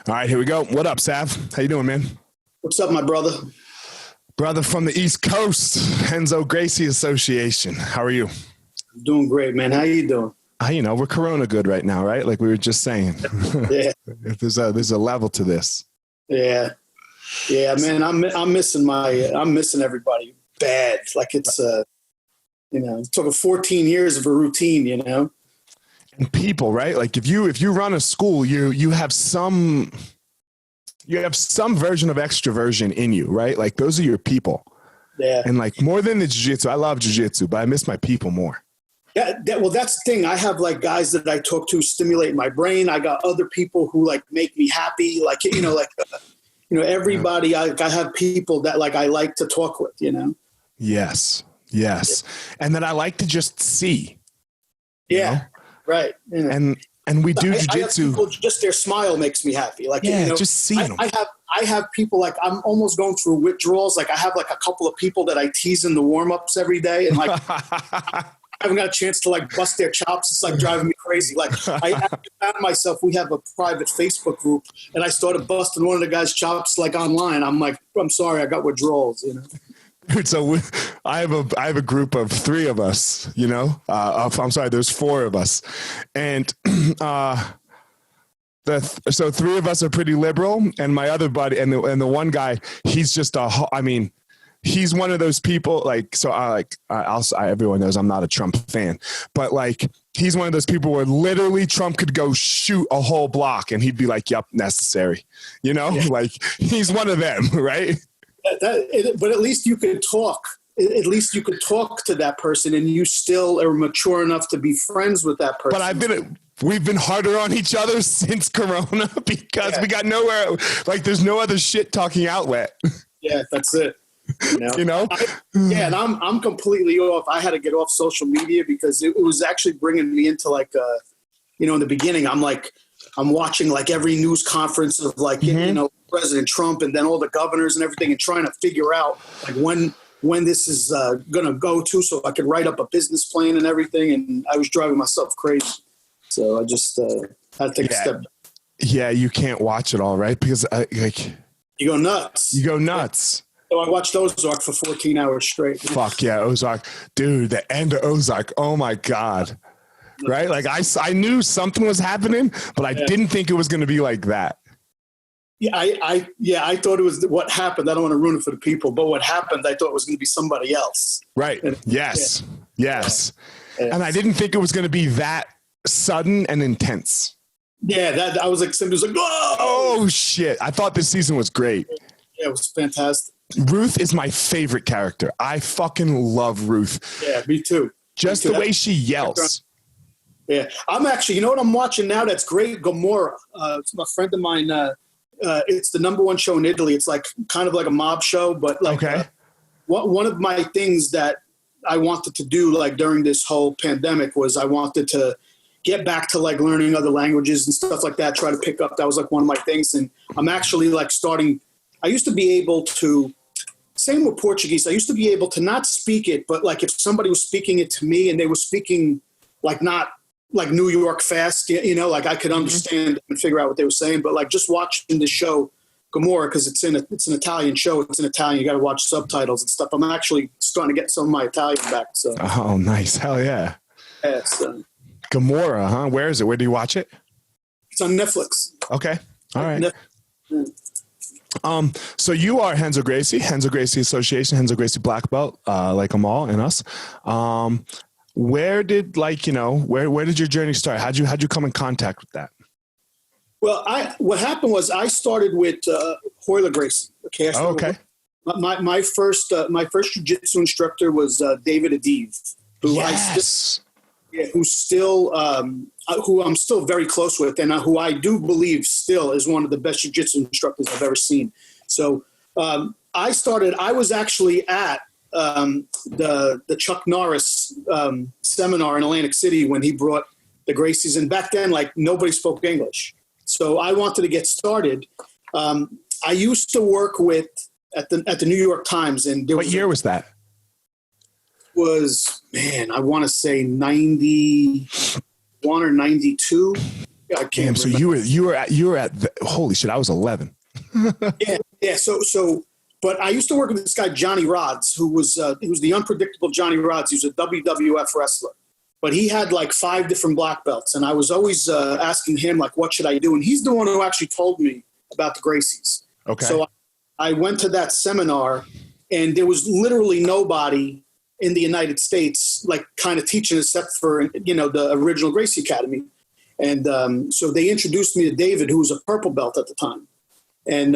All right, here we go. What up, Sav? How you doing, man? What's up, my brother? Brother from the East Coast, Renzo Gracie Association. How are you? I'm doing great, man. How you doing? We're Corona good right now, right? Like we were just saying. Yeah. There's a level to this. Yeah, man. I'm missing everybody bad. Like it's it took 14 years of a routine, And people, right? Like if you run a school, you have some version of extroversion in you, right? Like those are your people. Yeah. And like more than the jiu-jitsu, I love jiu-jitsu, but I miss my people more. Well, that's the thing. I have like guys that I talk to stimulate my brain. I got other people who like make me happy. Like, everybody, I have people that like, I like to talk with, Yes. And that I like to just see. Yeah. Right. And we do jiu-jitsu. Just their smile makes me happy. Like, just seeing them. I have people like I'm almost going through withdrawals. Like I have like a couple of people that I tease in the warm-ups every day. And like, I haven't got a chance to like bust their chops. It's like driving me crazy. Like I found myself, we have a private Facebook group and I started busting one of the guys' chops like online. I'm like, I'm sorry, I got withdrawals, Dude, so I have a group of 3 of us, I'm sorry, there's 4 of us. And so 3 of us are pretty liberal and my other buddy and the one guy, he's just he's one of those people like, so everyone knows I'm not a Trump fan, but like, he's one of those people where literally Trump could go shoot a whole block and he'd be like, yep, necessary, like he's one of them. Right. But at least you could talk. At least you could talk to that person and you still are mature enough to be friends with that person. But we've been harder on each other since Corona because we got nowhere. Like there's no other shit talking outlet. Yeah, that's it. And I'm completely off. I had to get off social media because it was actually bringing me into like, in the beginning, I'm watching like every news conference of like, President Trump and then all the governors and everything and trying to figure out like when this is going to go to so I could write up a business plan and everything. And I was driving myself crazy. So I just had to take a step back. Yeah, you can't watch it all, right? Because you go nuts. So I watched Ozark for 14 hours straight. Fuck yeah, Ozark. Dude, the end of Ozark. Oh my God. Right? Like I knew something was happening, but I didn't think it was going to be like that. Yeah, I thought it was what happened. I don't want to ruin it for the people, but what happened, I thought it was going to be somebody else. Right. Yes. And I didn't think it was going to be that sudden and intense. Yeah, I was like, somebody was like, whoa! Oh shit. I thought this season was great. Yeah, it was fantastic. Ruth is my favorite character. I fucking love Ruth. Yeah, me too. Just the way she yells. Yeah. I'm actually, what I'm watching now that's great? Gomorrah. It's a friend of mine. It's the #1 show in Italy. It's like kind of like a mob show, but like one of my things that I wanted to do like during this whole pandemic was I wanted to get back to like learning other languages and stuff like that, try to pick up. That was like one of my things. And I'm actually like I used to be able to, same with Portuguese, I used to be able to not speak it, but like if somebody was speaking it to me and they were speaking like not like New York fast, like I could understand and figure out what they were saying. But like just watching the show Gomorrah, because it's an Italian show, it's in Italian, you got to watch subtitles and stuff. I'm actually starting to get some of my Italian back. So. Oh, nice. Hell yeah. Yeah, so. Gomorrah, huh? Where is it? Where do you watch it? It's on Netflix. Okay. All right. So you are Renzo Gracie Association, Renzo Gracie Black Belt, like them all and us. Where did where did your journey start? How'd you come in contact with that? Well, what happened was I started with Royler Gracie. Okay. Okay. My first jiu-jitsu instructor was David Adiv, who who's still who I'm still very close with, and who I do believe still is one of the best jiu-jitsu instructors I've ever seen. So I was actually at the Chuck Norris seminar in Atlantic City when he brought the Gracies, and back then like nobody spoke English. So I wanted to get started. I used to work at the New York Times, and what year was that? I want to say 91 or 92. I can't Damn, so remember. you were at the, holy shit, I was 11. Yeah. So, but I used to work with this guy, Johnny Rods, who was the unpredictable Johnny Rods. He was a WWF wrestler, but he had like 5 different black belts. And I was always asking him, like, what should I do? And he's the one who actually told me about the Gracies. Okay. So I went to that seminar, and there was literally nobody in the United States, like, kind of teaching except for, the original Gracie Academy. And so they introduced me to David, who was a purple belt at the time. And,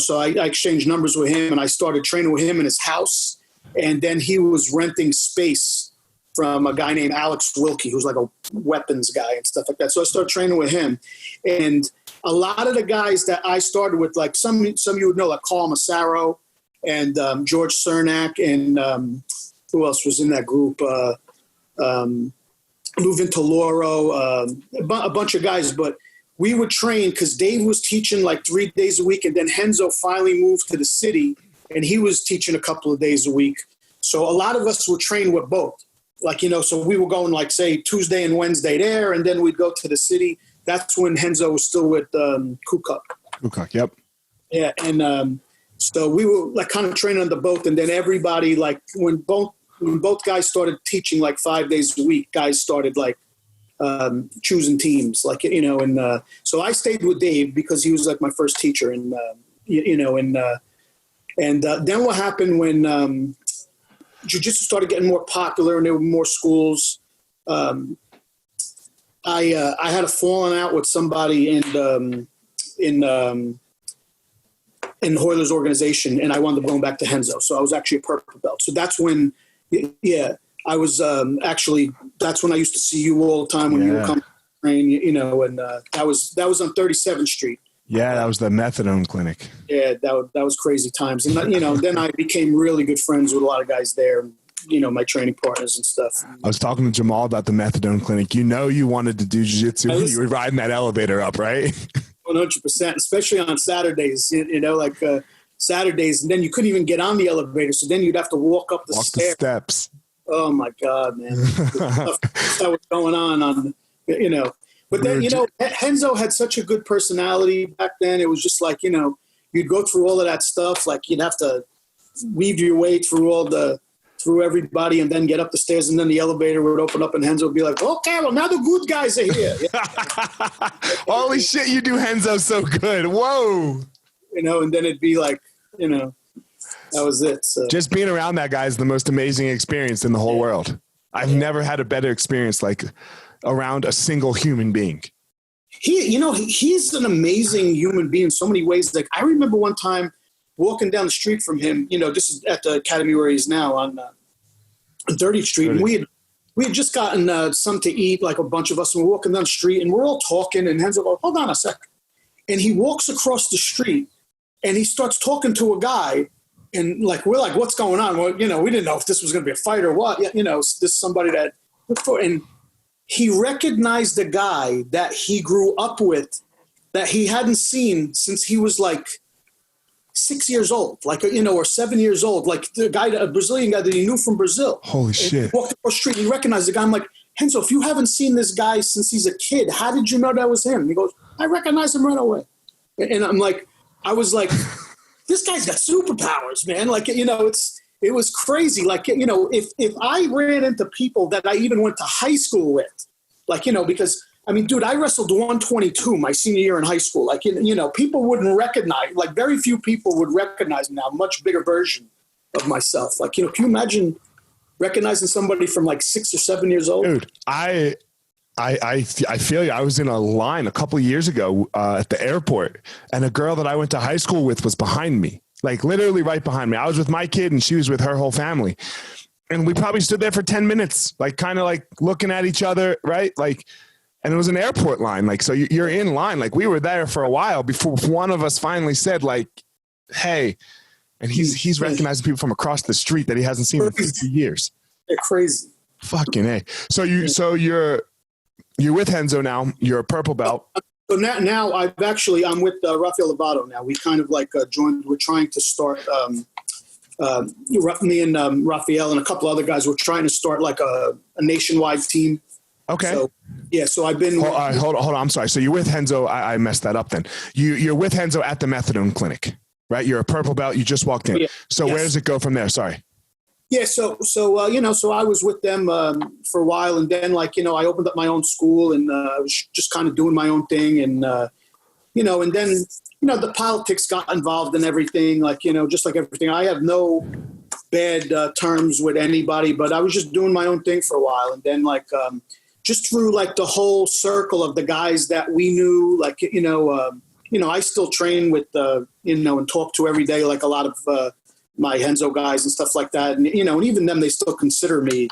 so I exchanged numbers with him, and I started training with him in his house. And then he was renting space from a guy named Alex Wilkie, who's like a weapons guy and stuff like that. So I started training with him. And a lot of the guys that I started with, like some you would know, like Carl Massaro and George Cernak, and who else was in that group? Lou Vintaloro, a bunch of guys. But we would train because Dave was teaching like 3 days a week, and then Henzo finally moved to the city, and he was teaching a couple of days a week. So a lot of us would train with both. Like, so we were going, like, say, Tuesday and Wednesday there, and then we'd go to the city. That's when Henzo was still with Kukuk. Kukuk, yep. Yeah, and so we were, like, kind of training on the boat, and then everybody, like, when both guys started teaching, like, 5 days a week, guys started, like, choosing teams, like, and so I stayed with Dave because he was, like, my first teacher, and, and then what happened when Jiu-Jitsu started getting more popular and there were more schools. I had a falling out with somebody in Hoyler's organization, and I wound up going back to Henzo. So I was actually a purple belt. So that's when, I was that's when I used to see you all the time when you were coming to train, and that was on 37th Street. Yeah, that was the methadone clinic. Yeah, that was crazy times. And, then I became really good friends with a lot of guys there, my training partners and stuff. I was talking to Jamal about the methadone clinic. You wanted to do jiu-jitsu when you were riding that elevator up, right? 100%, especially on Saturdays, like Saturdays. And then you couldn't even get on the elevator. So then you'd have to walk up the steps. Oh, my God, man. That was going on, But then, Henzo had such a good personality back then. It was just like, you'd go through all of that stuff. Like, you'd have to weave your way through everybody and then get up the stairs, and then the elevator would open up and Henzo would be like, okay, well, now the good guys are here. Holy shit, you do Henzo so good. Whoa. And then it'd be like, that was it. So. Just being around that guy is the most amazing experience in the whole world. I've never had a better experience like around a single human being. He's an amazing human being in so many ways. Like, I remember one time walking down the street from him, just at the academy where he's now on 30th Street. And we had just gotten something to eat, like a bunch of us, and we're walking down the street and we're all talking, and Henzo goes, hold on a second. And he walks across the street and he starts talking to a guy, and like, we're like, what's going on? Well, we didn't know if this was going to be a fight or what, this is somebody that, and he recognized a guy that he grew up with that he hadn't seen since he was like 6 years old, like, or 7 years old, like a Brazilian guy that he knew from Brazil. Holy shit. He walked across the street and he recognized the guy. I'm like, Henzo, if you haven't seen this guy since he's a kid, how did you know that was him? And he goes, I recognize him right away. And I'm like, I was like, this guy's got superpowers, man. Like, it was crazy. Like, if I ran into people that I even went to high school with, like, because, I mean, dude, I wrestled 122 my senior year in high school. Like, people wouldn't recognize, like, very few people would recognize me now, a much bigger version of myself. Like, can you imagine recognizing somebody from like 6 or 7 years old? Dude, I feel you. I was in a line a couple of years ago at the airport, and a girl that I went to high school with was behind me, like literally right behind me. I was with my kid and she was with her whole family. And we probably stood there for 10 minutes, like kind of like looking at each other, right? Like, and it was an airport line. Like, so you're in line. Like, we were there for a while before one of us finally said like, hey, and he's recognizing people from across the street that he hasn't seen in 50 years. They're crazy. Fucking A. So you're with Henzo now. You're a purple belt. So now I'm with Rafael Lovato now. We kind of like joined. We're trying to start. Me and Rafael and a couple other guys. We're trying to start like a nationwide team. Okay. So, yeah. So I've been. Hold on. I'm sorry. So you're with Renzo. I messed that up then. You're with Renzo at the methadone clinic, right? You're a purple belt. You just walked in. Yeah. So where does it go from there? Sorry. Yeah. So I was with them for a while, and then I opened up my own school, and I was just kind of doing my own thing, and and then the politics got involved in everything, just like everything. I have no bad terms with anybody, but I was just doing my own thing for a while, and then just through the whole circle of the guys that we knew, I still train with and talk to every day, a lot of my Renzo guys and stuff like that, and and even them, they still consider me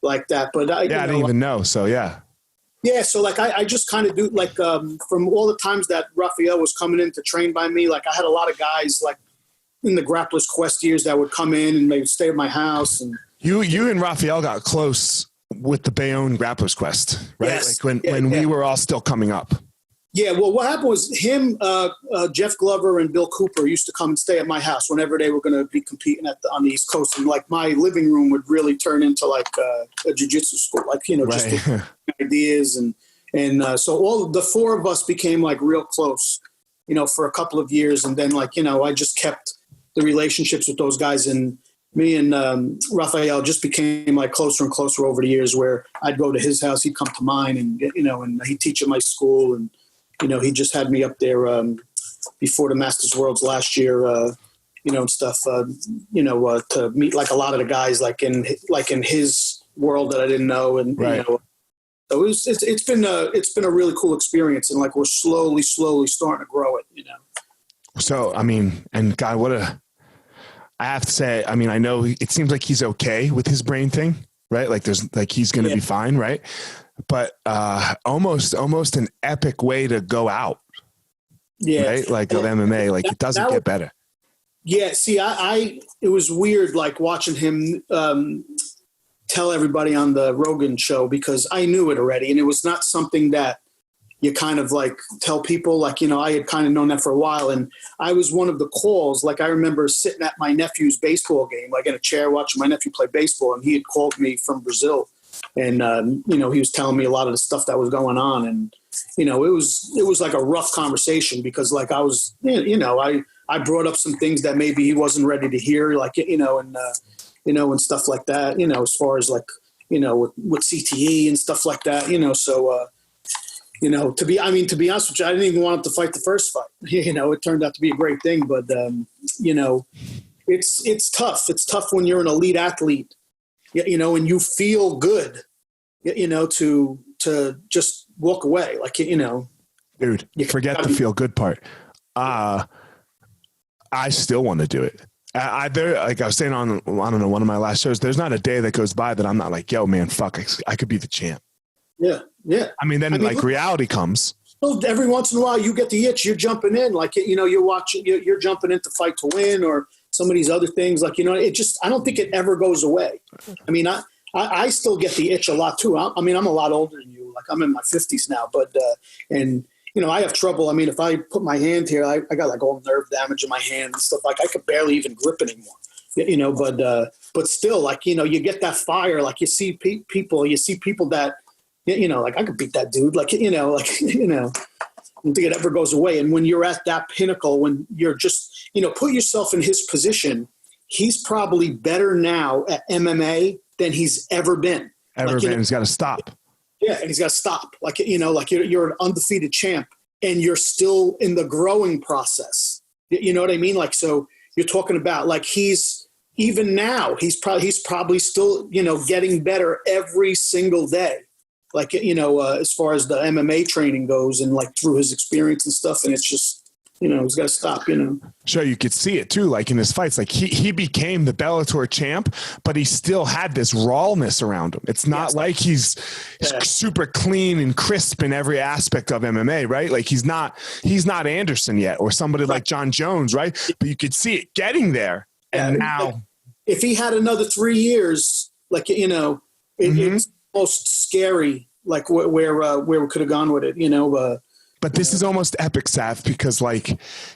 like that. But I didn't even know. So yeah. Yeah, so I just kind of do from all the times that Raphael was coming in to train by me, I had a lot of guys in the Grappler's Quest years that would come in and maybe stay at my house. And you and Raphael got close with the Bayonne Grappler's Quest, right? Yes. When we were all still coming up. Yeah, well, what happened was him, Jeff Glover, and Bill Cooper used to come and stay at my house whenever they were going to be competing on the East Coast, and my living room would really turn into a jiu-jitsu school, just ideas and so all the four of us became real close, for a couple of years, and then I just kept the relationships with those guys, and me and Raphael just became closer and closer over the years, where I'd go to his house, he'd come to mine, and and he'd teach at my school, and he just had me up there before the Masters Worlds last year, and stuff, to meet a lot of the guys in his world that I didn't know, and right. So it's been a really cool experience, and we're slowly starting to grow it, So I mean, and God, I have to say, I mean, I know it seems like he's okay with his brain thing, right? He's going to be fine, right? But almost an epic way to go out, right? Of MMA, it doesn't get better. Yeah, see, it was weird, watching him tell everybody on the Rogan show, because I knew it already, and it was not something that you kind of tell people. I had kind of known that for a while, and I was one of the calls. I remember sitting at my nephew's baseball game, in a chair watching my nephew play baseball, and he had called me from Brazil, and he was telling me a lot of the stuff that was going on, and it was a rough conversation, because I was I brought up some things that maybe he wasn't ready to hear, and stuff like that, as far as with CTE and stuff like that, so to be honest with you, I didn't even want him to fight the first fight. It turned out to be a great thing, but it's tough. It's tough when you're an elite athlete, and you feel good, to just walk away, dude, forget the feel good part. I still want to do it. I was saying on, I don't know, one of my last shows, there's not a day that goes by that I'm not yo, man, fuck, I could be the champ. Yeah. Yeah. I mean, reality comes. Every once in a while you get the itch, you're jumping in, you're watching, you're jumping in to fight to win, or some of these other things, it just, I don't think it ever goes away. I mean, I still get the itch a lot too. I'm a lot older than you. I'm in my 50s now, but, and I have trouble. I mean, if I put my hand here, I got all nerve damage in my hand and stuff. I could barely even grip anymore, but still, you get that fire, you see people that, I could beat that dude, I don't think it ever goes away. And when you're at that pinnacle, when you're just, put yourself in his position, he's probably better now at MMA than he's ever been. He's got to stop. Yeah, and he's got to stop. You're an undefeated champ, and you're still in the growing process. You know what I mean? So you're talking about he's even now he's probably still getting better every single day. As far as the MMA training goes, and through his experience and stuff, and it's just he's got to stop. Sure, you could see it too, in his fights. He became the Bellator champ, but he still had this rawness around him. It's not he's super clean and crisp in every aspect of MMA, right? He's not Anderson yet, or somebody like John Jones, right? But you could see it getting there. And now, if he had another 3 years, it's almost scary, where we could have gone with it, But this is almost epic, Sav, because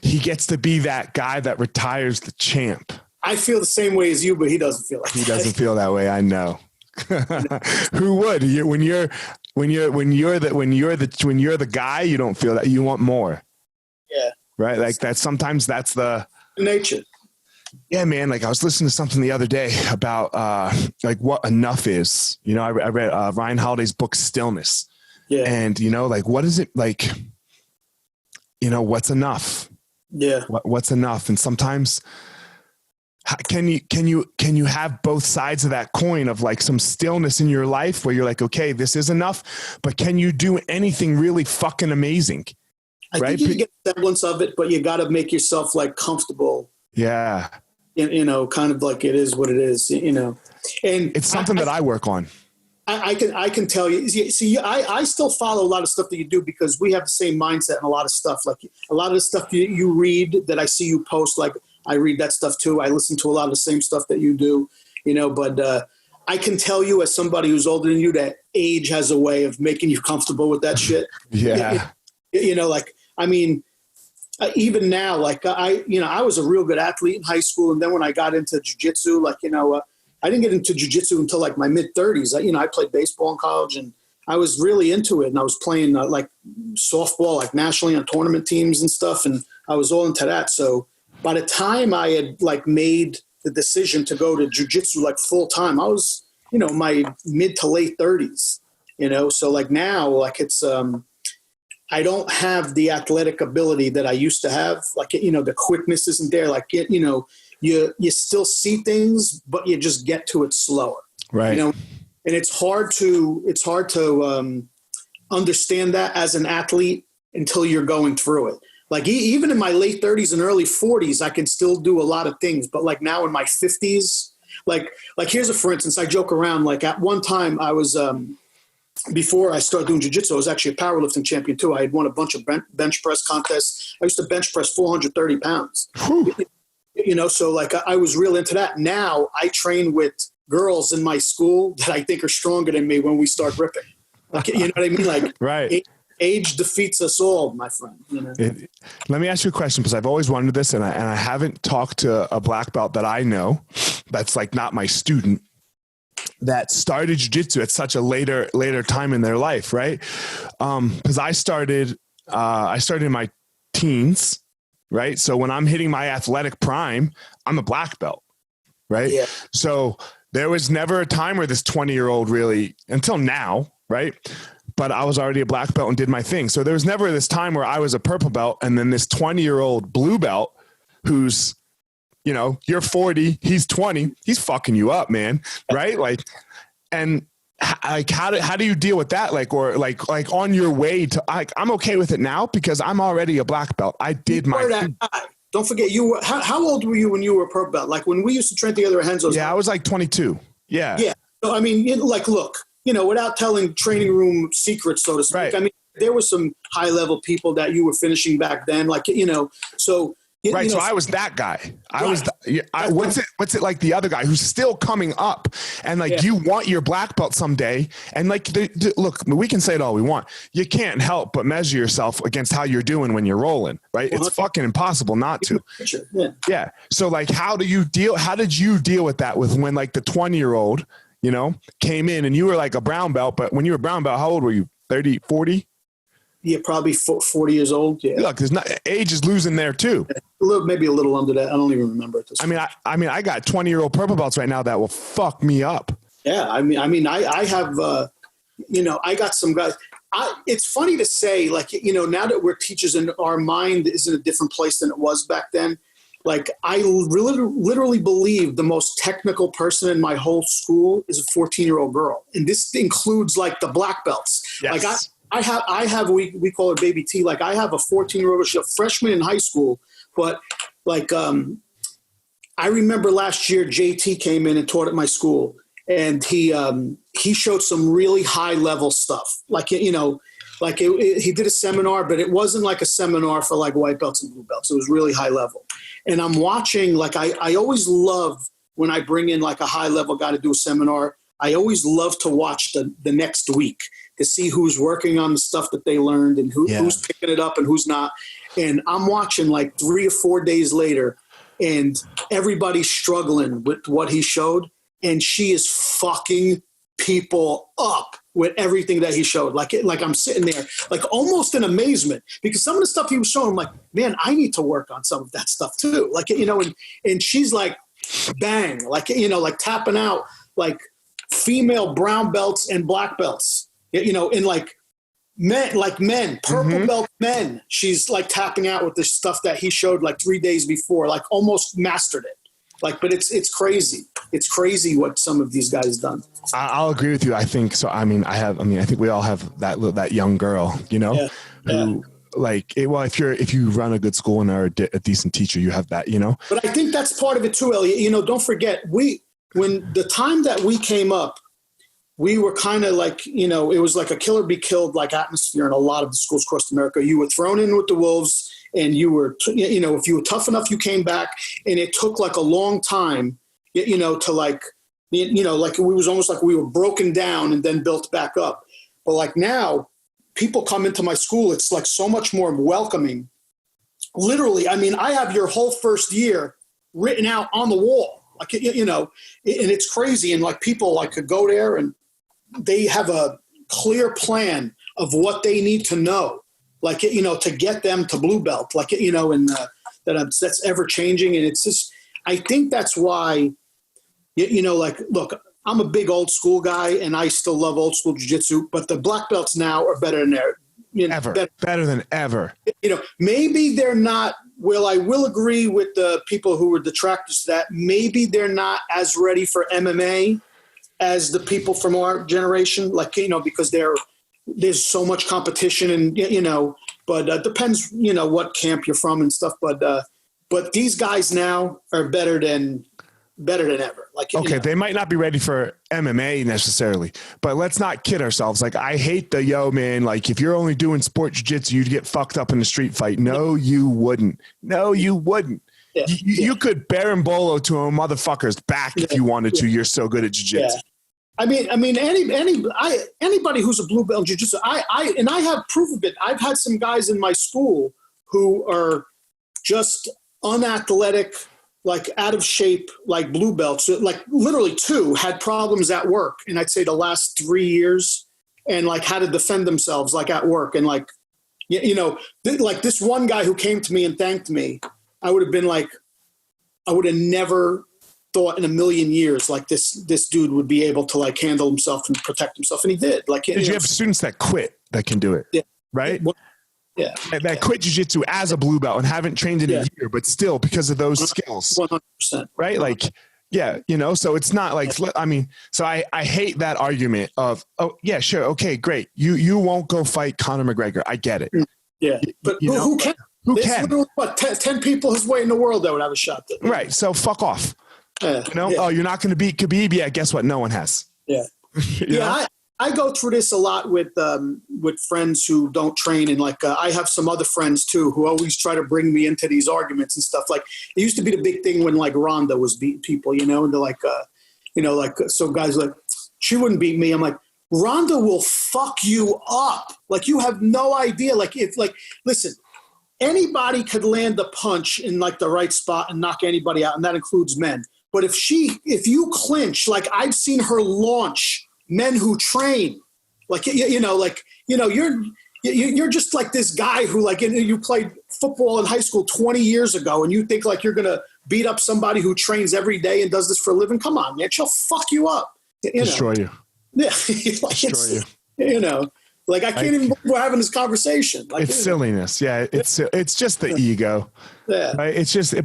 he gets to be that guy that retires the champ. I feel the same way as you, but he doesn't feel like he doesn't feel that way. I know. Who would? When when you're the guy, you don't feel that. You want more. Yeah. Right. Like sometimes that's the nature. Yeah, man. Like I was listening to something the other day about like what enough is. You know, I read Ryan Holiday's book Stillness. Yeah. And you know, like what is it like? You know, what's enough? Yeah. What's enough? And sometimes can you have both sides of that coin of like some stillness in your life where you're like, okay, this is enough, but can you do anything really fucking amazing? I think you can get a semblance of it, but you got to make yourself like comfortable. Yeah. You know, kind of like it is what it is, you know, and it's something that I work on. I can tell you, see, I still follow a lot of stuff that you do because we have the same mindset and a lot of stuff. Like a lot of the stuff you read that I see you post, like I read that stuff too. I listen to a lot of the same stuff that you do, you know, but I can tell you as somebody who's older than you that age has a way of making you comfortable with that shit. Yeah. You know, like, I mean, even now, like I was a real good athlete in high school. And then when I got into jiu-jitsu, like, you know, I didn't get into jiu-jitsu until like my mid-30s. I played baseball in college and I was really into it. And I was playing like softball, like nationally on tournament teams and stuff. And I was all into that. So by the time I had like made the decision to go to jiu-jitsu like full time, I was, you know, my mid to late 30s, you know? So like now, like it's, I don't have the athletic ability that I used to have. Like, you know, the quickness isn't there. Like, you know, you still see things, but you just get to it slower. Right. You know, and it's hard to understand that as an athlete until you're going through it. Like even in my late 30s and early 40s, I can still do a lot of things. But like now in my 50s, like here's for instance, I joke around. Like at one time I was, before I started doing jiu-jitsu, I was actually a powerlifting champion too. I had won a bunch of bench press contests. I used to bench press 430 pounds. Whew. You know, so like I was real into that. Now I train with girls in my school that I think are stronger than me when we start ripping. Like, you know what I mean? Like right. Age defeats us all, my friend. You know? Let me ask you a question because I've always wondered this and I haven't talked to a black belt that I know that's like not my student that started jiu-jitsu at such a later time in their life. Right. Cause I started in my teens. Right. So when I'm hitting my athletic prime, I'm a black belt. Right. Yeah. So there was never a time where this 20-year-old really until now. Right. But I was already a black belt and did my thing. So there was never this time where I was a purple belt and then this 20-year-old blue belt who's, you know, you're 40, he's 20, he's fucking you up, man. Right. Like, and like, how do you deal with that? Like, or like on your way to, like, I'm okay with it now because I'm already a black belt. I did my thing. Don't forget you were, how old were you when you were a purple belt? Like when we used to train together at Henzo's. Yeah. I was like 22. Yeah. Yeah. So, I mean, like, look, you know, without telling training room secrets, so to speak, right. I mean, there were some high level people that you were finishing back then. Like, you know, so. Right. You know, so I was that guy. What's it like the other guy who's still coming up and like, you want your black belt someday. And like, look, we can say it all we want. You can't help but measure yourself against how you're doing when you're rolling, right? It's fucking impossible not to. Yeah. So like, how did you deal with that when like the 20-year-old, you know, came in and you were like a brown belt, but when you were brown belt, how old were you? 30, 40? Yeah, probably 40 years old. Yeah. Look, age is losing there too. Maybe a little under that. I don't even remember it. I got 20-year-old purple belts right now that will fuck me up. Yeah. I have, you know, I got some guys. It's funny to say, like, you know, now that we're teachers and our mind is in a different place than it was back then. Like I literally believe the most technical person in my whole school is a 14-year-old girl. And this includes like the black belts. Yes. Like I have, we call her baby T. Like I have a 14-year-old, she's a freshman in high school, but like, I remember last year, JT came in and taught at my school and he showed some really high level stuff. Like, you know, like he did a seminar, but it wasn't like a seminar for like white belts and blue belts. It was really high level. And I'm watching, like, I always love when I bring in like a high level guy to do a seminar, I always love to watch the next week to see who's working on the stuff that they learned and who's picking it up and who's not. And I'm watching like 3 or 4 days later and everybody's struggling with what he showed. And she is fucking people up. with everything that he showed. Like I'm sitting there, like almost in amazement, because some of the stuff he was showing, I'm like, man, I need to work on some of that stuff too. Like, you know, and she's like, bang, like, you know, like tapping out like female brown belts and black belts, you know, and like men, purple belt men. She's like tapping out with this stuff that he showed like 3 days before, like almost mastered it. Like, but it's crazy. It's crazy what some of these guys done. I'll agree with you. I think so. I think we all have that young girl, you know, who like, well, if you run a good school and are a decent teacher, you have that, you know. But I think that's part of it too, Elliot. You know, don't forget, when the time that we came up, we were kind of like, you know, it was like a kill or be killed like atmosphere in a lot of the schools across America. You were thrown in with the wolves. And you were, you know, if you were tough enough, you came back, and it took like a long time, you know, to like, you know, like it was almost like we were broken down and then built back up. But like now, people come into my school, it's like so much more welcoming. Literally, I mean, I have your whole first year written out on the wall, like, you know, and it's crazy. And like people like could go there and they have a clear plan of what they need to know. Like, you know, to get them to blue belt, like, you know, and that's ever changing. And it's just, I think that's why, you know, like, look, I'm a big old school guy and I still love old school jiu-jitsu, but the black belts now are better than ever. You know, better than ever. You know, maybe they're not, well, I will agree with the people who were detractors to that. Maybe they're not as ready for MMA as the people from our generation, like, you know, because there's so much competition and, you know, but it depends, you know, what camp you're from and stuff. But these guys now are better than ever. Like, okay, you know, they might not be ready for MMA necessarily, but let's not kid ourselves. Like, I hate man, like if you're only doing sport jiu-jitsu, you'd get fucked up in a street fight. No, you wouldn't. No, you wouldn't. Yeah. You could berimbolo to a motherfucker's back if you wanted to. You're so good at jiu-jitsu. Yeah. I mean, anybody who's a blue belt in jiu-jitsu, I have proof of it. I've had some guys in my school who are just unathletic, like out of shape, like blue belts, like literally two had problems at work. And I'd say the last 3 years, and like how to defend themselves, like at work. And like, you know, like this one guy who came to me and thanked me, I would have been like, I would have never thought in a million years like this dude would be able to like handle himself and protect himself, and he did. Like, did you have students that quit that can do it? Yeah. Right. Yeah. That quit jiu-jitsu as a blue belt and haven't trained in a year, but still because of those skills. 100%. Right. Like, yeah, you know, so it's not like, I mean, so I hate that argument of, oh yeah, sure. Okay, great. You won't go fight Conor McGregor. I get it. Yeah. But who can? Who can? What, 10 people his way in the world that would have a shot at. Right. So fuck off. You know, oh, you're not going to beat Khabib. Yeah, guess what? No one has. Yeah, yeah. I go through this a lot with friends who don't train, and like I have some other friends too who always try to bring me into these arguments and stuff. Like it used to be the big thing when like Ronda was beating people, you know, and they're like, you know, like so guys like she wouldn't beat me. I'm like, Ronda will fuck you up. Like you have no idea. Like if like listen. Anybody could land a punch in like the right spot and knock anybody out, and that includes men. But if you clinch, like I've seen her launch men who train, like, you know, you're just like this guy who like, you played football in high school 20 years ago and you think like you're going to beat up somebody who trains every day and does this for a living. Come on, man. She'll fuck you up. Destroy you. Yeah. Like destroy you. You know, like I can't even believe we're having this conversation. Like, it's silliness. Yeah. It's just the ego. Yeah. Right. It's just, and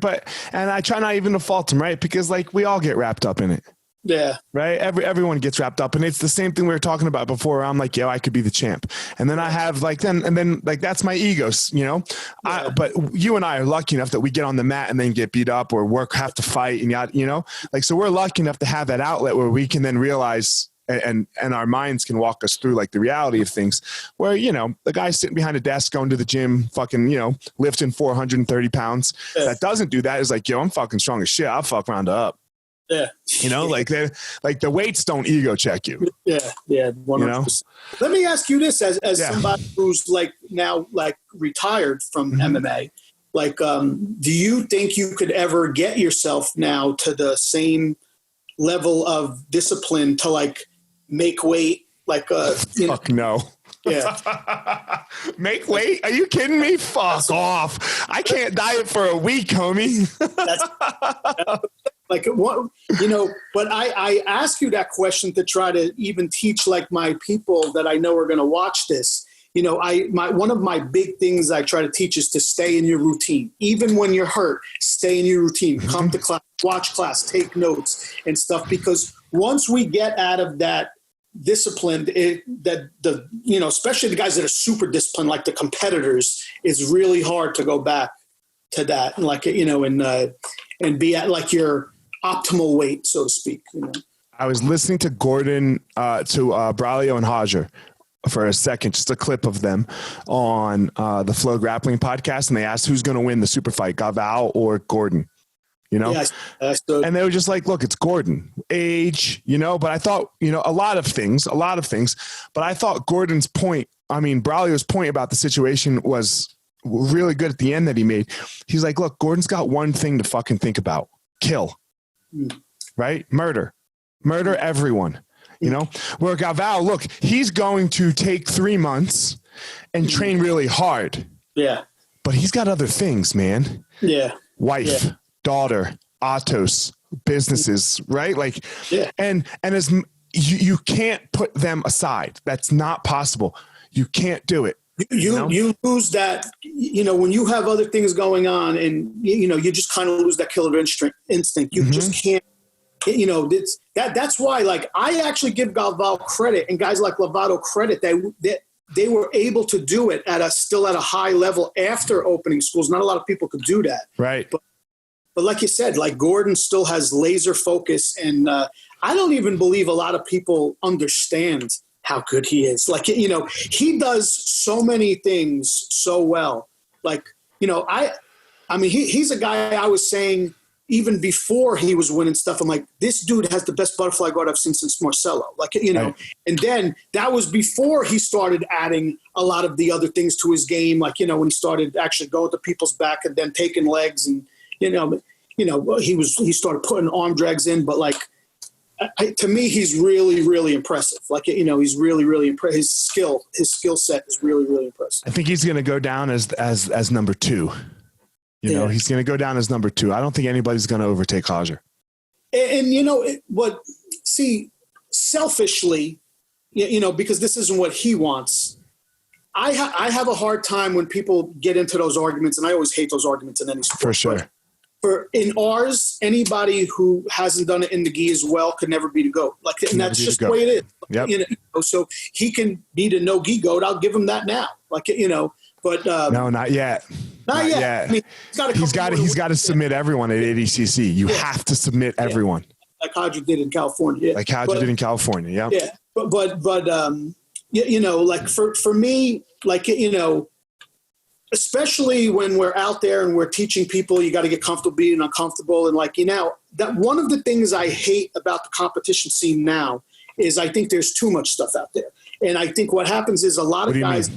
I try not even to fault him, right? Because like we all get wrapped up in it. Yeah. Right. Everyone gets wrapped up, and it's the same thing we were talking about before. I'm like, yo, I could be the champ. And then I have like, then that's my egos, you know, yeah. But you and I are lucky enough that we get on the mat and then get beat up or have to fight and you know, like, so we're lucky enough to have that outlet where we can then realize and our minds can walk us through like the reality of things where, you know, the guy sitting behind a desk going to the gym, fucking, you know, lifting 430 pounds that doesn't do that is like, yo, I'm fucking strong as shit. I'll fuck Ronda up. Yeah. You know, like the weights don't ego check you. Yeah. Yeah. 100%. You know? Let me ask you this as somebody who's like now like retired from MMA, like, do you think you could ever get yourself now to the same level of discipline to like make weight Like, Fuck no. Yeah. Make weight? Are you kidding me? Fuck off. I can't diet for a week, homie. that's like what, but I ask you that question to try to even teach like my people that I know are going to watch this. One of my big things I try to teach is to stay in your routine. Even when you're hurt, stay in your routine. Come to class, watch class, take notes and stuff. Because once we get out of that disciplined, especially the guys that are super disciplined, like the competitors, it's really hard to go back to that, like, and be at like your optimal weight, so to speak. I was listening to Gordon, to Braulio and Hodger for a second, just a clip of them on the Flow Grappling podcast, and they asked who's going to win the super fight, Galvao or Gordon. And they were just like, look, it's Gordon, age, but I thought, a lot of things, but I thought Gordon's point, Braulio's point about the situation was really good at the end that he made. He's like, look, Gordon's got one thing to fucking think about: kill, right? Murder everyone, where Galvao, look, he's going to take 3 months and train really hard. Yeah. But he's got other things, man. Yeah. Wife, daughter, autos, businesses, right? Like, and as you can't put them aside. That's not possible. You can't do it. You lose that, when you have other things going on, and you just kind of lose that killer instinct. You just can't. That's why, like, I actually give Galvao credit and guys like Lovato credit that they were able to do it still at a high level after opening schools. Not a lot of people could do that, right? But like you said, like, Gordon still has laser focus, and I don't even believe a lot of people understand how good he is. Like, he does so many things so well. Like, he's a guy I was saying even before he was winning stuff. I'm like, this dude has the best butterfly guard I've seen since Marcelo. Like, right. And then that was before he started adding a lot of the other things to his game. Like, when he started actually going to people's back and then taking legs, and, he started putting arm drags in, but like, to me, he's really, really impressive. Like, he's really, really impressive. His skill set is really, really impressive. I think he's going to go down as number 2. He's going to go down as number 2. I don't think anybody's going to overtake Hodger. And selfishly, because this isn't what he wants, I have a hard time when people get into those arguments, and I always hate those arguments in any sport. For sure. In ours, anybody who hasn't done it in the gi as well could never be the GOAT. Like, and that's just the way it is. Yep. So he can be the no gi GOAT. I'll give him that now. Like, but no, not yet. Not yet. He's got to submit everyone at ADCC. You have to submit everyone. Like Hodger did in California. Like Hodger did in California. Yeah. Yeah. But like for me, like, especially when we're out there and we're teaching people, you got to get comfortable being uncomfortable. And like, that one of the things I hate about the competition scene now is I think there's too much stuff out there. And I think what happens is a lot of guys,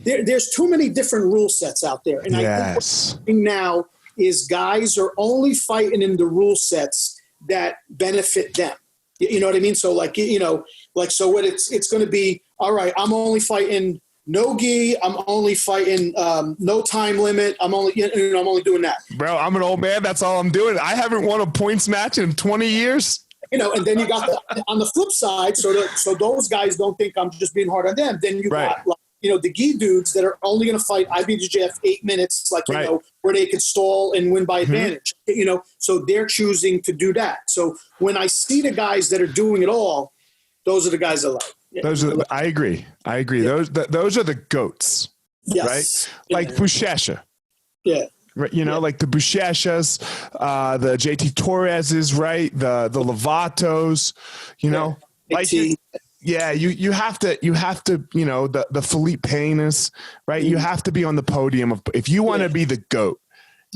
there's too many different rule sets out there. And I think what's happening now is guys are only fighting in the rule sets that benefit them. You know what I mean? So like, so what it's going to be, all right, I'm only fighting no gi. I'm only fighting no time limit. I'm only doing that. Bro, I'm an old man. That's all I'm doing. I haven't won a points match in 20 years. And then you got on the flip side, so those guys don't think I'm just being hard on them. Then you got the gi dudes that are only going to fight IBJJF 8 minutes, like where they could stall and win by advantage. So they're choosing to do that. So when I see the guys that are doing it all, those are the guys I like. I agree. Yeah. Those are the GOATs, right? Like Buchecha. Yeah. Right, like the Buchechas, the JT Torreses, right? The Lovatos, like you have to, the Felipe Paynes, right? You have to be on the podium if you want to be the GOAT,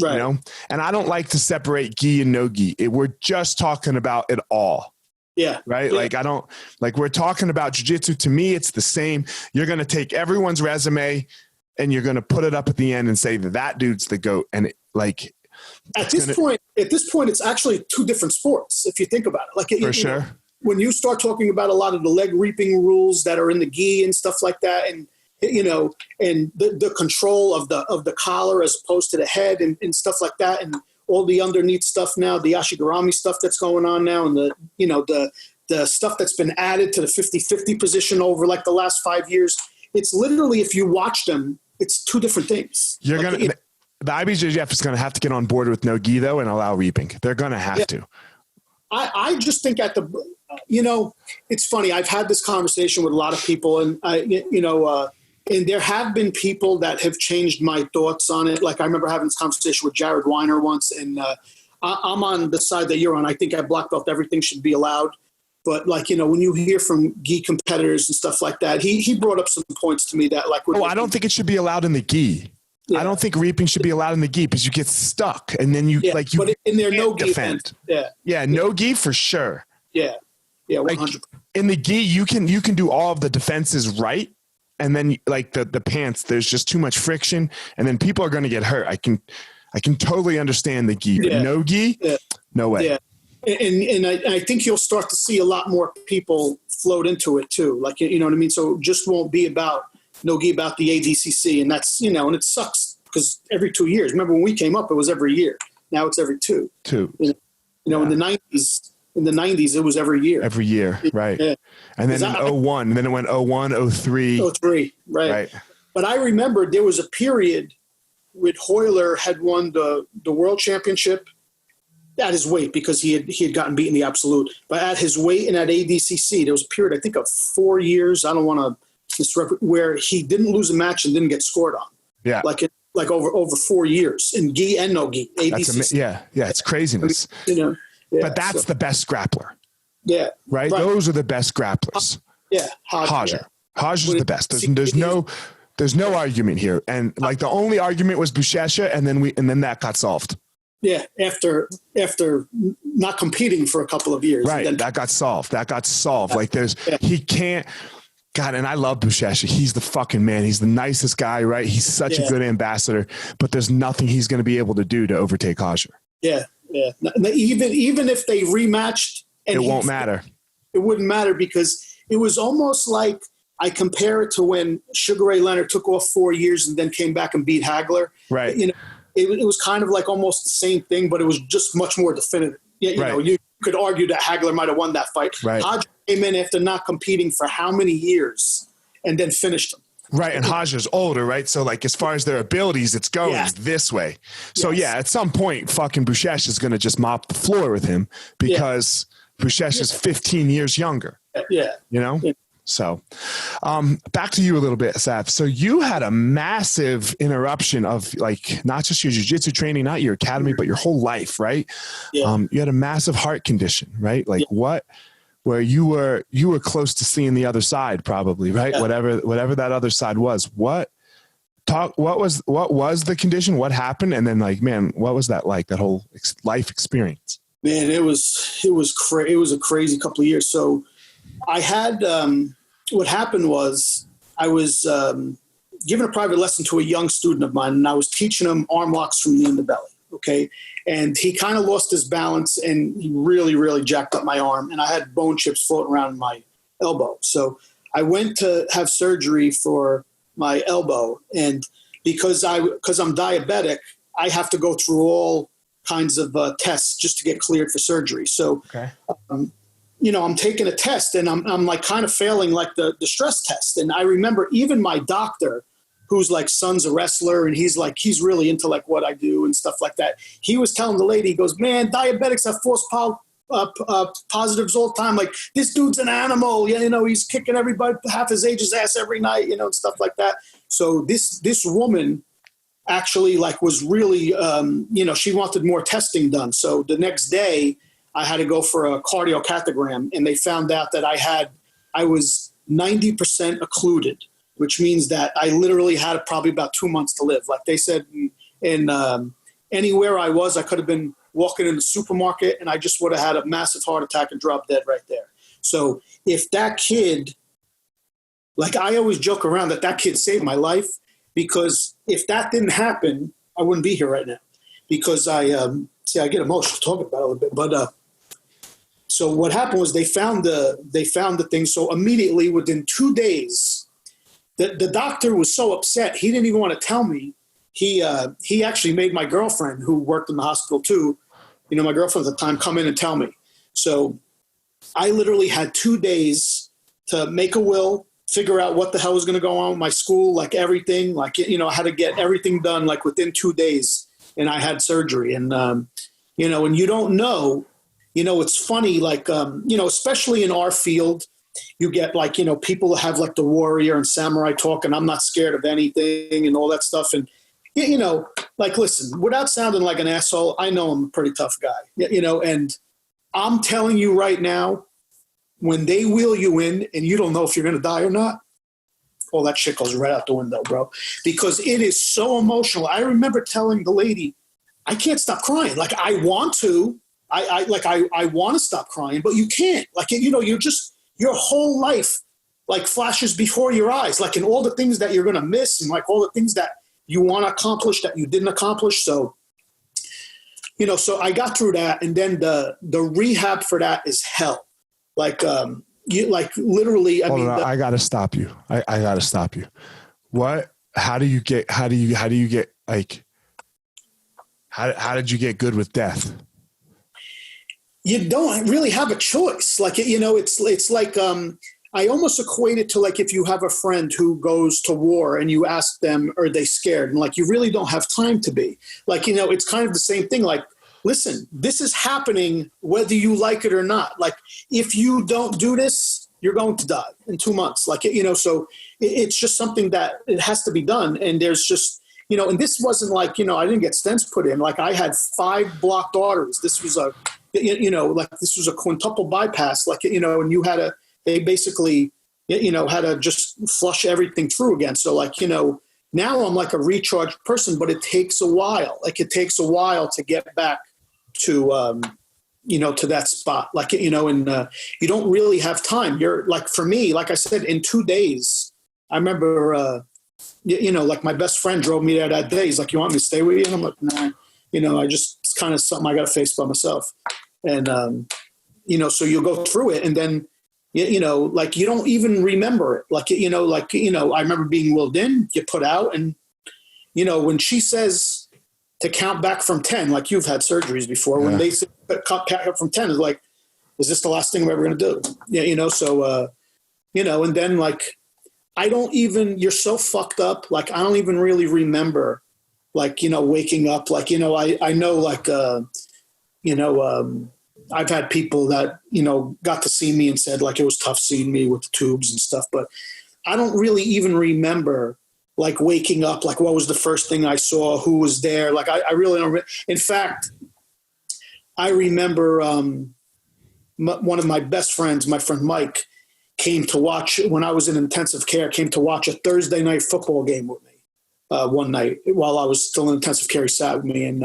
right? And I don't like to separate gi and no gi. We're just talking about it all. Yeah. Right. Yeah. Like we're talking about jiu-jitsu. To me, it's the same. You're going to take everyone's resume and you're going to put it up at the end and say that dude's the GOAT. And at this point, it's actually 2 different sports. If you think about it, like, for sure. when you start talking about a lot of the leg reaping rules that are in the gi and stuff like that, and and the control of the collar as opposed to the head and stuff like that, and all the underneath stuff now, the ashigarami stuff that's going on now, and the stuff that's been added to the 50-50 position over like the last 5 years. It's literally, if you watch them, it's two different things. The IBJJF is going to have to get on board with no gi though and allow reaping. They're going to have to. I just think it's funny. I've had this conversation with a lot of people, and and there have been people that have changed my thoughts on it. Like I remember having this conversation with Jared Weiner once, and I'm on the side that you're on. I think at black belt everything should be allowed. But when you hear from gi competitors and stuff like that, he brought up some points to me that I don't think it should be allowed in the gi. Yeah. I don't think reaping should be allowed in the gi because you get stuck and then you But in their no gi defend. No gi for sure. Yeah, 100%. In the gi, you can do all of the defenses right. And then the pants, there's just too much friction, and then people are going to get hurt. I can totally understand the gi, but no gi, no way. Yeah, and I think you'll start to see a lot more people float into it too. You know what I mean? So it just won't be about no gi about the ADCC, and that's and it sucks because every 2 years. Remember when we came up, it was every year. Now it's every two. In the 90s. In the 90s, it was every year. Every year, right. Yeah. And then in 01, and then it went 01, 03. 03, right. But I remember there was a period when Hoyler had won the world championship at his weight because he had gotten beaten the absolute. But at his weight and at ADCC, there was a period, I think, of 4 years. I don't want to misrepresent, where he didn't lose a match and didn't get scored on. Yeah. Like over 4 years in gi and no gi. ADCC. Yeah, it's craziness. Yeah, but that's the best grappler. Yeah. Right? Those are the best grapplers. Yeah. Hager. Hager's the best. There's no argument here. And the only argument was Buchecha, and then that got solved. Yeah. After not competing for a couple of years. Right. That got solved. He can't. God, and I love Buchecha. He's the fucking man. He's the nicest guy, right? He's such a good ambassador, but there's nothing he's going to be able to do to overtake Hager. Yeah. Yeah. Even if they rematched, it won't matter. It wouldn't matter because it was almost like I compare it to when Sugar Ray Leonard took off 4 years and then came back and beat Hagler. Right. It was kind of like almost the same thing, but it was just much more definitive. You could argue that Hagler might have won that fight. Right. Hager came in after not competing for how many years and then finished him. Right, and Hager's older, right? So, as far as their abilities, it's going this way. So, at some point, fucking Buchecha is going to just mop the floor with him because Buchecha is 15 years younger. Yeah. Yeah. So, back to you a little bit, Sav. So, you had a massive interruption of, not just your jiu-jitsu training, not your academy, but your whole life, right? Yeah. You had a massive heart condition, right? What? Where you were close to seeing the other side, probably, right? Yeah. Whatever that other side was. What was the condition? What happened? And then, what was that like? That whole life experience? Man, it was a crazy couple of years. So, I had what happened was I was giving a private lesson to a young student of mine, and I was teaching him arm locks from the underbelly. Okay. And he kind of lost his balance and he really, really jacked up my arm, and I had bone chips floating around in my elbow. So I went to have surgery for my elbow. And because I'm diabetic, I have to go through all kinds of tests just to get cleared for surgery. So, I'm taking a test and I'm kind of failing the stress test. And I remember even my doctor, who's son's a wrestler and he's really into what I do and stuff like that. He was telling the lady, he goes, man, diabetics have false positives all the time. This dude's an animal. He's kicking everybody half his age's ass every night, and stuff like that. So this woman actually was really, she wanted more testing done. So the next day I had to go for a cardiocardiogram, and they found out that I was 90% occluded, which means that I literally had probably about 2 months to live. Like they said, in anywhere I was, I could have been walking in the supermarket and I just would have had a massive heart attack and dropped dead right there. So if that kid, I always joke around that kid saved my life, because if that didn't happen, I wouldn't be here right now. Because I get emotional talking about it a little bit, but So what happened was they found the thing. So immediately within 2 days, the doctor was so upset. He didn't even want to tell me. He actually made my girlfriend, who worked in the hospital too, my girlfriend at the time, come in and tell me. So I literally had 2 days to make a will, figure out what the hell was going to go on with my school, like everything, like, I had to get everything done like within 2 days, and I had surgery. And, and you don't know, it's funny, like, especially in our field, you get like, people have like the warrior and samurai talk, and I'm not scared of anything and all that stuff. And, like, listen, without sounding like an asshole, I know I'm a pretty tough guy, and I'm telling you right now, when they wheel you in and you don't know if you're going to die or not, all that shit goes right out the window, bro, because it is so emotional. I remember telling the lady, I can't stop crying. Like, I want to, I want to stop crying, but you can't. Like, you're just, your whole life like flashes before your eyes, like, in all the things that you're going to miss, and like all the things that you want to accomplish that you didn't accomplish. So, so I got through that. And then the rehab for that is hell. Like, literally, I got to stop you. I got to stop you. How did you get like, how did you get good with death? You don't really have a choice. Like, it's like, I almost equate it to like, if you have a friend who goes to war and you ask them, are they scared? And like, you really don't have time to be. Like, it's kind of the same thing. Like, listen, this is happening whether you like it or not. Like, if you don't do this, you're going to die in 2 months. Like, so it's just something that it has to be done. And there's just, and this wasn't like, I didn't get stents put in. Like, I had 5 blocked arteries. This was like this was a quintuple bypass, like, and they basically, had to just flush everything through again. So like, now I'm like a recharged person, but it takes a while. Like, it takes a while to get back to, to that spot. Like, and you don't really have time. You're like, for me, like I said, in 2 days, I remember, like my best friend drove me there that day. He's like, you want me to stay with you? And I'm like, nah, it's kind of something I got to face by myself. And, so you'll go through it, and then, like, you don't even remember it. Like, I remember being wheeled in, you put out, and, when she says to count back from 10, like, you've had surgeries before, when they say count up from 10, it's like, is this the last thing we're ever going to do? Yeah. So, and then like, you're so fucked up. Like, I don't even really remember, like, waking up, like, I know, like, I've had people that, got to see me and said like, it was tough seeing me with the tubes and stuff, but I don't really even remember like waking up, like what was the first thing I saw, who was there. Like, I really don't. In fact, I remember one of my best friends, my friend Mike, came to watch, when I was in intensive care, came to watch a Thursday night football game with me one night while I was still in intensive care. He sat with me, and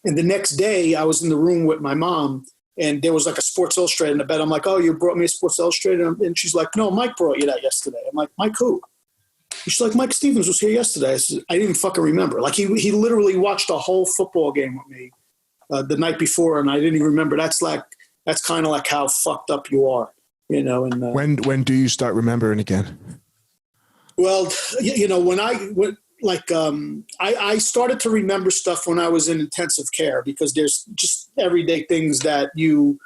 the next day I was in the room with my mom, and there was like a Sports Illustrated in the bed. I'm like, oh, you brought me a Sports Illustrated? And she's like, no, Mike brought you that yesterday. I'm like, Mike who? She's like, Mike Stevens was here yesterday. I said, I didn't even fucking remember. Like, he literally watched a whole football game with me the night before, and I didn't even remember. That's kind of like how fucked up you are, And when do you start remembering again? Well, I started to remember stuff when I was in intensive care, because there's just everyday things that you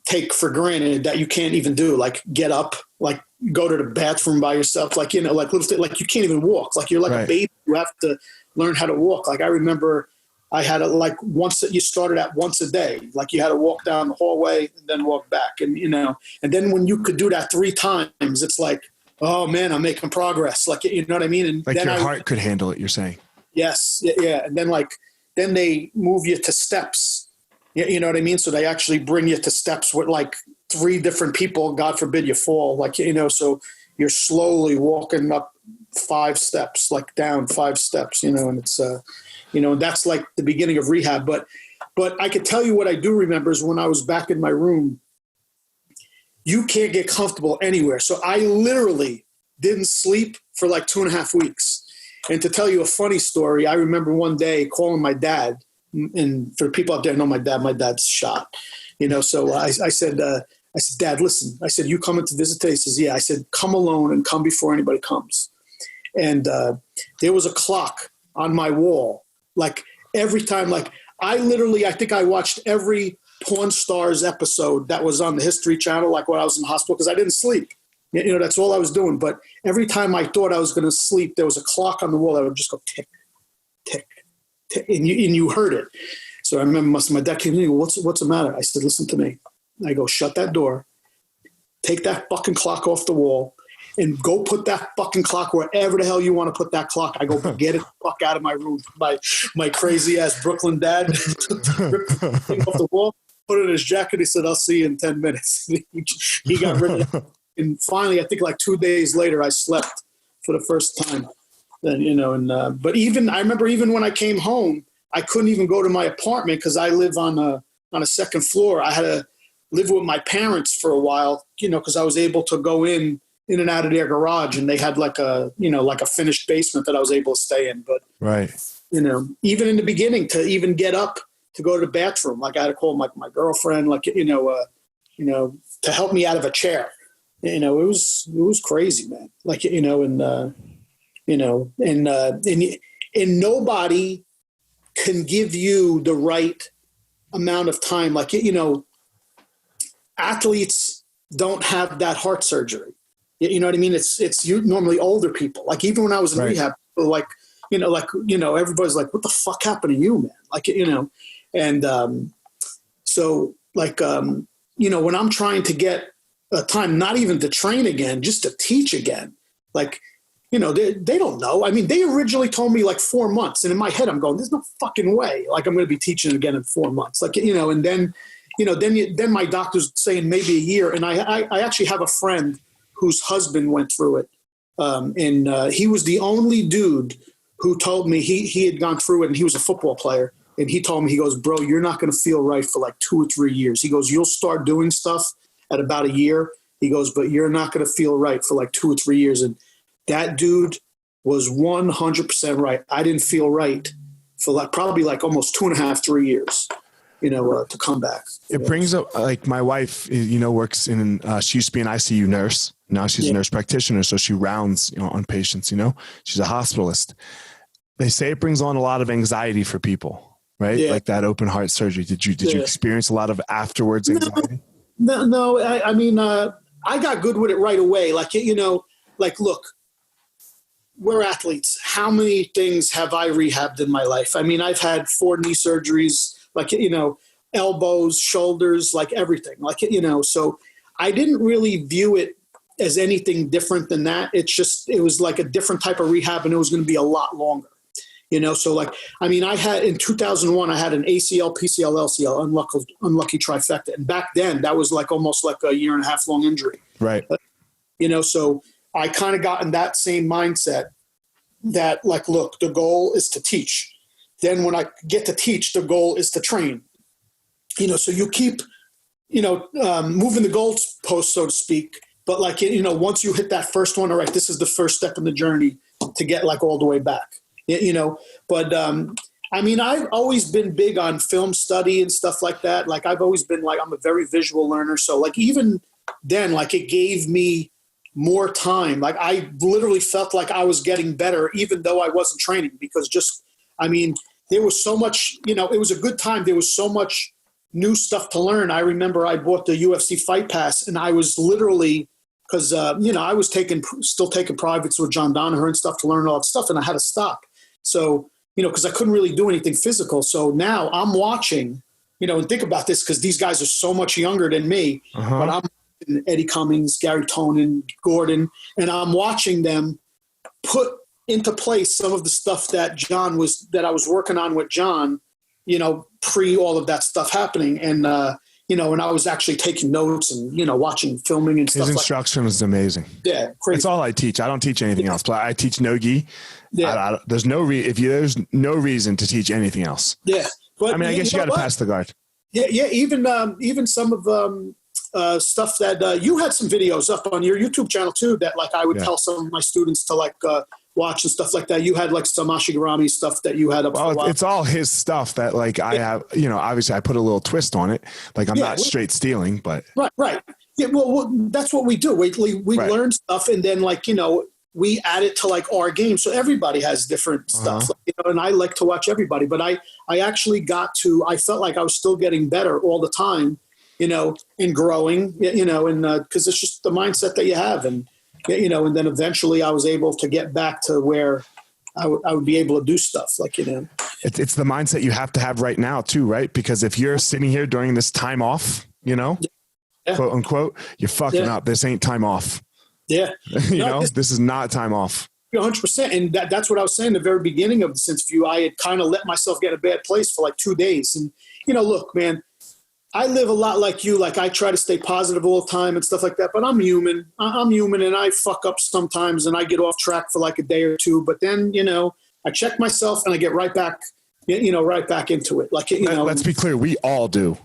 take for granted that you can't even do, like get up, like go to the bathroom by yourself, like, like little like you can't even walk, like you're like a baby, you have to learn how to walk. Like, I remember I had to, like, you started at once a day, like you had to walk down the hallway and then walk back, and and then when you could do that 3 times, it's like, oh man, I'm making progress. Like, you know what I mean? And like then your heart could handle it, you're saying? Yes. Yeah. And then they move you to steps. You know what I mean? So they actually bring you to steps with like 3 different people. God forbid you fall. Like, so you're slowly walking up 5 steps, like down 5 steps, and it's, that's like the beginning of rehab. But I could tell you what I do remember is when I was back in my room, you can't get comfortable anywhere. So I literally didn't sleep for like 2.5 weeks. And to tell you a funny story, I remember one day calling my dad, and for people out there who know my dad's shot. So I said, Dad, listen, I said, you coming to visit today? He says, yeah. I said, come alone and come before anybody comes. And there was a clock on my wall. Like every time, like I think I watched every Pawn Stars episode that was on the History Channel, like when I was in the hospital, because I didn't sleep. That's all I was doing. But every time I thought I was going to sleep, there was a clock on the wall that would just go tick, tick, tick, and you heard it. So I remember my dad came in and goes, what's the matter? I said, listen to me. I go, shut that door, take that fucking clock off the wall, and go put that fucking clock wherever the hell you want to put that clock. I go, get it the fuck out of my room. My crazy ass Brooklyn dad took the thing off the wall, put it in his jacket. He said, I'll see you in 10 minutes. He got rid of it. And finally, I think like 2 days later, I slept for the first time. Then, but I remember even when I came home, I couldn't even go to my apartment because I live on a second floor. I had to live with my parents for a while, because I was able to go in and out of their garage, and they had like a finished basement that I was able to stay in. But right, even in the beginning, to even get up to go to the bathroom, like I had to call my girlfriend, to help me out of a chair. It was crazy, man. Like, and nobody can give you the right amount of time. Like, athletes don't have that heart surgery. You know what I mean? It's normally older people. Like even when I was in rehab, everybody's like, what the fuck happened to you, man? Like, and so like, when I'm trying to get a time, not even to train again, just to teach again, like, they don't know. I mean, they originally told me like 4 months, and in my head I'm going, there's no fucking way. Like I'm going to be teaching again in 4 months. Like, and then, then my doctor's saying maybe a year. And I actually have a friend whose husband went through it. And he was the only dude who told me he had gone through it, and he was a football player. And he told me, he goes, bro, you're not going to feel right for like 2 or 3 years. He goes, you'll start doing stuff at about a year. He goes, but you're not going to feel right for like 2 or 3 years. And that dude was 100% right. I didn't feel right for like probably like almost 2.5, 3 years. To come back. It brings up, like my wife, works in, she used to be an ICU nurse. Now she's a nurse practitioner. So she rounds, on patients, she's a hospitalist. They say it brings on a lot of anxiety for people, right? Yeah. Like that open heart surgery. Did you experience a lot of afterwards anxiety? No. I mean, I got good with it right away. Like, look, we're athletes. How many things have I rehabbed in my life? I mean, I've had 4 knee surgeries, like, elbows, shoulders, like everything, like, so I didn't really view it as anything different than that. It was like a different type of rehab, and it was going to be a lot longer, so like, I mean, I had in 2001, I had an ACL, PCL, LCL, unlucky trifecta. And back then that was like almost like a 1.5 year long injury. Right. So I kind of got in that same mindset that like, look, the goal is to teach. Then when I get to teach, the goal is to train, so you keep, moving the goalpost, so to speak. But like, once you hit that first one, all right, this is the first step in the journey to get like all the way back, but I mean, I've always been big on film study and stuff like that. Like I've always been like, I'm a very visual learner. So like, even then, like it gave me more time. Like I literally felt like I was getting better, even though I wasn't training, because there was so much, it was a good time. There was so much new stuff to learn. I remember I bought the UFC Fight Pass, and I was literally, because, I was still taking privates with John Danaher and stuff to learn all that stuff, and I had to stop. So, because I couldn't really do anything physical. So now I'm watching, and think about this, because these guys are so much younger than me, but I'm watching Eddie Cummings, Gary Tonin, Gordon, and I'm watching them put into place some of the stuff that I was working on with John, pre all of that stuff happening. And, and I was actually taking notes and, watching filming and stuff. His instruction was amazing. Yeah. Crazy. It's all I teach. I don't teach anything else, but I teach no-gi. Yeah. There's no reason to teach anything else. Yeah. But I mean, I guess you got to pass the guard. Yeah. Yeah. Even some of, stuff that, you had some videos up on your YouTube channel too, that like I would tell some of my students to like, watch and stuff like that. You had like some Ashigarami stuff that you had up for a while. It's all his stuff that like I have, you know, obviously I put a little twist on it. Like I'm not straight stealing, but. Right. Yeah. Well, that's what we do. We learn stuff and then like, you know, we add it to like our game. So everybody has different stuff, like, you know, and I like to watch everybody, but I actually I felt like I was still getting better all the time, you know, and growing, you know, and cause it's just the mindset that you have. And, you know, and then eventually I was able to get back to where I would be able to do stuff like, you know, it's the mindset you have to have right now too, right? Because if you're sitting here during this time off, you know, quote unquote, you're fucking up. This ain't time off. Yeah. you know, this is not time off. 100%. And that's what I was saying at the very beginning of this interview. I had kind of let myself get a bad place for like 2 days. And, you know, look, man, I live a lot like you. Like I try to stay positive all the time and stuff like that, but I'm human. I'm human and I fuck up sometimes and I get off track for like a day or two, but then, you know, I check myself and I get right back, you know, right back into it. Like, you know, let's be clear. We all do.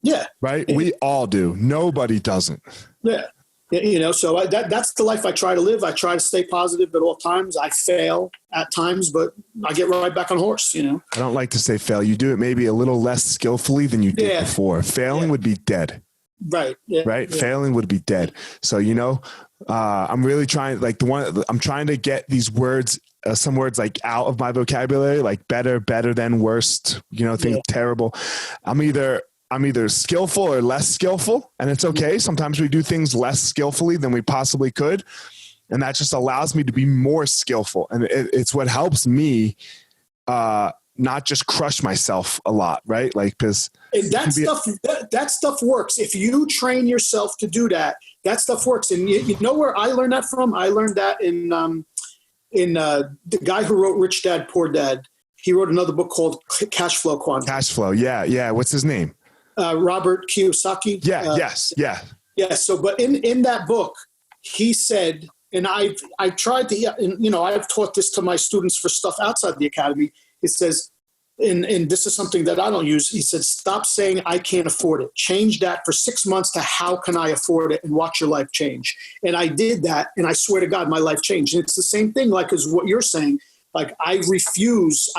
Yeah. Right. We all do. Nobody doesn't. Yeah. You know, so that's the life I try to live. I try to stay positive at all times. I fail at times, but I get right back on horse, you know. I don't like to say fail. You do it maybe a little less skillfully than you did before. Failing would be dead. Right. Yeah. Right. Yeah. Failing would be dead. So, you know, I'm really trying, like I'm trying to get these words, some words like out of my vocabulary, like better than, worst, you know, things terrible. I'm either skillful or less skillful, and it's okay. Sometimes we do things less skillfully than we possibly could. And that just allows me to be more skillful. And it's what helps me, not just crush myself a lot. Right. Like, cause that stuff works. If you train yourself to do that, that stuff works. And you know where I learned that from? I learned that in the guy who wrote Rich Dad, Poor Dad. He wrote another book called Cash Flow Quantum. Cash Flow. Yeah. Yeah. What's his name? Robert Kiyosaki. Yeah. Yes. Yeah. Yeah. So, but in that book, he said, and I tried to, you know, I've taught this to my students for stuff outside the academy. It says, and this is something that I don't use. He said, stop saying I can't afford it. Change that for 6 months to how can I afford it, and watch your life change. And I did that. And I swear to God, my life changed. And it's the same thing, like as what you're saying. Like I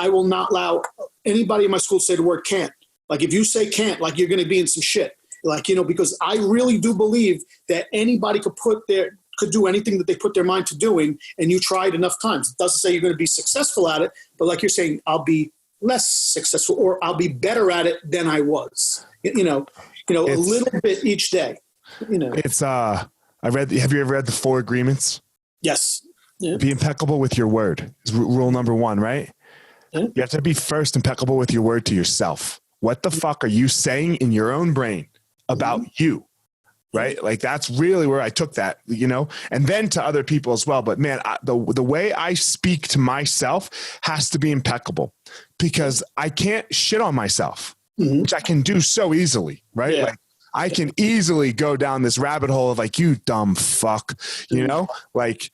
will not allow anybody in my school to say the word can't. Like if you say can't, like you're going to be in some shit. Like, you know, because I really do believe that anybody could do anything that they put their mind to doing, and you try it enough times. It doesn't say you're going to be successful at it, but like you're saying, I'll be less successful or I'll be better at it than I was, you know, a little bit each day, you know. It's, have you ever read the 4 Agreements? Yes. Yeah. Be impeccable with your word is rule number 1, right? Yeah. You have to be first impeccable with your word to yourself. What the fuck are you saying in your own brain about you? Right? Like that's really where I took that, you know, and then to other people as well. But man, the way I speak to myself has to be impeccable, because I can't shit on myself, which I can do so easily. Right? Yeah. Like I can easily go down this rabbit hole of like, you dumb fuck, you know, like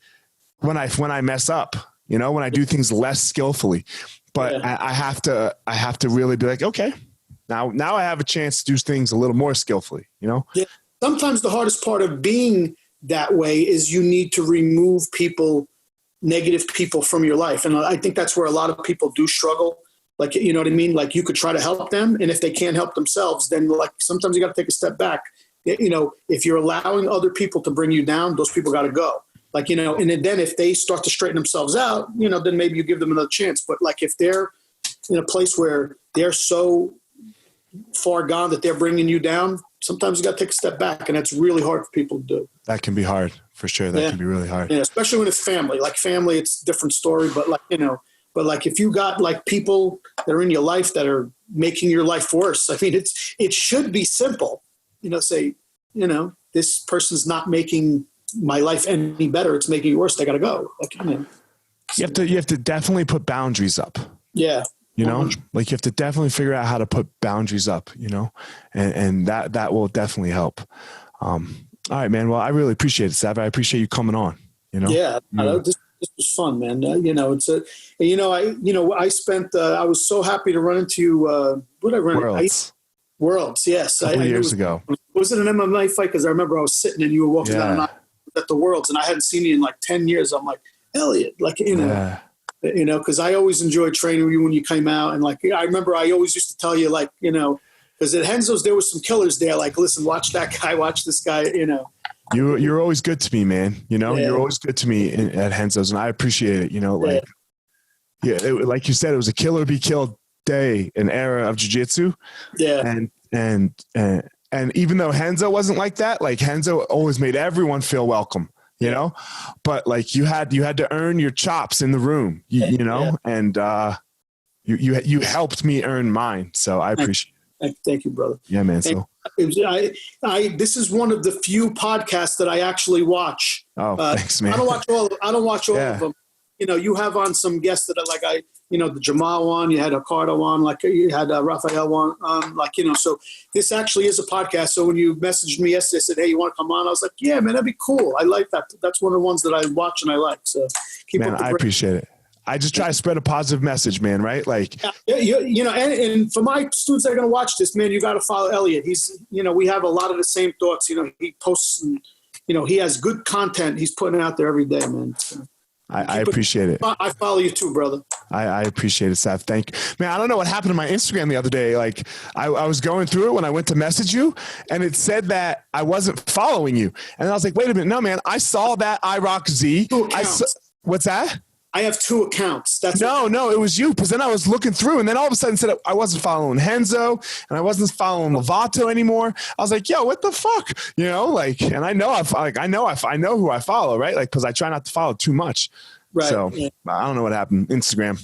when I mess up, you know, when I do things less skillfully, but I have to really be like, okay, now I have a chance to do things a little more skillfully, you know? Yeah. Sometimes the hardest part of being that way is you need to remove negative people from your life. And I think that's where a lot of people do struggle. Like, you know what I mean? Like you could try to help them, and if they can't help themselves, then like sometimes you got to take a step back. You know, if you're allowing other people to bring you down, those people got to go. Like, you know, and then if they start to straighten themselves out, you know, then maybe you give them another chance. But like if they're in a place where they're so far gone that they're bringing you down, sometimes you got to take a step back, and that's really hard for people to do. That can be hard for sure. That can be really hard. Yeah, especially when it's family. Like family, it's a different story. But like, you know, like if you got like people that are in your life that are making your life worse, I mean, it should be simple. You know, say, you know, this person's not making my life any better. It's making it worse. They got to go. Like, you know, you have to definitely put boundaries up. Yeah. You know, like you have to definitely figure out how to put boundaries up, you know, and that will definitely help. All right, man. Well, I really appreciate it, Sav. I appreciate you coming on, you know? Yeah. This was fun, man. You know, I spent, I was so happy to run into you. What did I run into? Worlds. Yes. A couple years ago. Was it an MMA fight? Cause I remember I was sitting and you were walking down and I was at the Worlds, and I hadn't seen you in like 10 years. I'm like, Elliot, like, because I always enjoyed training you when you came out. And like, I remember I always used to tell you, like, because at Renzo's, there was some killers there. Like, listen, watch that guy, watch this guy, You're always good to me, man. You're always good to me at Renzo's, and I appreciate it. Like you said, it was a kill or be killed day, an era of jiu-jitsu. Yeah. And even though Renzo wasn't like that, like Renzo always made everyone feel welcome, but like you had to earn your chops in the room, and you helped me earn mine. So I appreciate it. Thank you, brother. Yeah, man. So this is one of the few podcasts that I actually watch. Oh, thanks, man. I don't watch all of them. You have on some guests that are like the Jamal one, you had Ricardo on, like you had Rafael on, so this actually is a podcast. So when you messaged me yesterday, said, hey, you want to come on? I was like, yeah, man, that'd be cool. I like that. That's one of the ones that I watch and I like. So I appreciate it. I just try to spread a positive message, man. Right. Like, and for my students that are going to watch this, man, you got to follow Elliot. He's, we have a lot of the same thoughts, he posts and, he has good content. He's putting out there every day, man. So. I appreciate it. I follow you too, brother. I appreciate it, Seth. Thank you. Man, I don't know what happened to my Instagram the other day. Like I was going through it when I went to message you and it said that I wasn't following you. And I was like, wait a minute. No, man, I saw that IROC-Z. What's that? I have 2 accounts. No, it was you. Because then I was looking through and then all of a sudden said I wasn't following Renzo and I wasn't following Lovato anymore. I was like, yo, what the fuck? And I know who I follow, right? Like, cause I try not to follow too much. Right. So I don't know what happened. Instagram.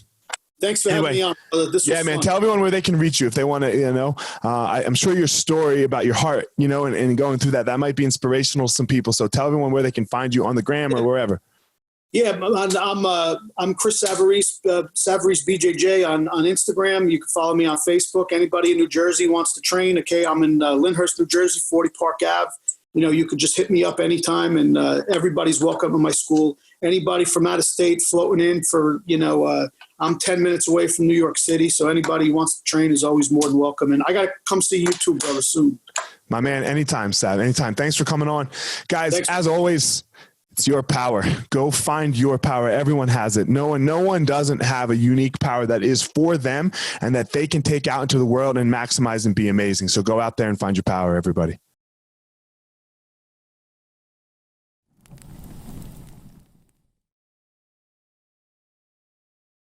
Thanks for having me on. This was man, fun. Tell everyone where they can reach you if they want to, I'm sure your story about your heart, and going through that might be inspirational to some people. So tell everyone where they can find you on the gram or wherever. Yeah, I'm Chris Savarese, Savarese BJJ on Instagram. You can follow me on Facebook. Anybody in New Jersey wants to train, okay, I'm in Lyndhurst, New Jersey, 40 Park Ave. You could just hit me up anytime, and everybody's welcome in my school. Anybody from out of state floating in for, I'm 10 minutes away from New York City, so anybody who wants to train is always more than welcome. And I got to come see you too, brother, soon. My man, anytime, Sav, anytime. Thanks for coming on. Guys, as always, it's your power. Go find your power. Everyone has it. No one doesn't have a unique power that is for them and that they can take out into the world and maximize and be amazing. So go out there and find your power, everybody.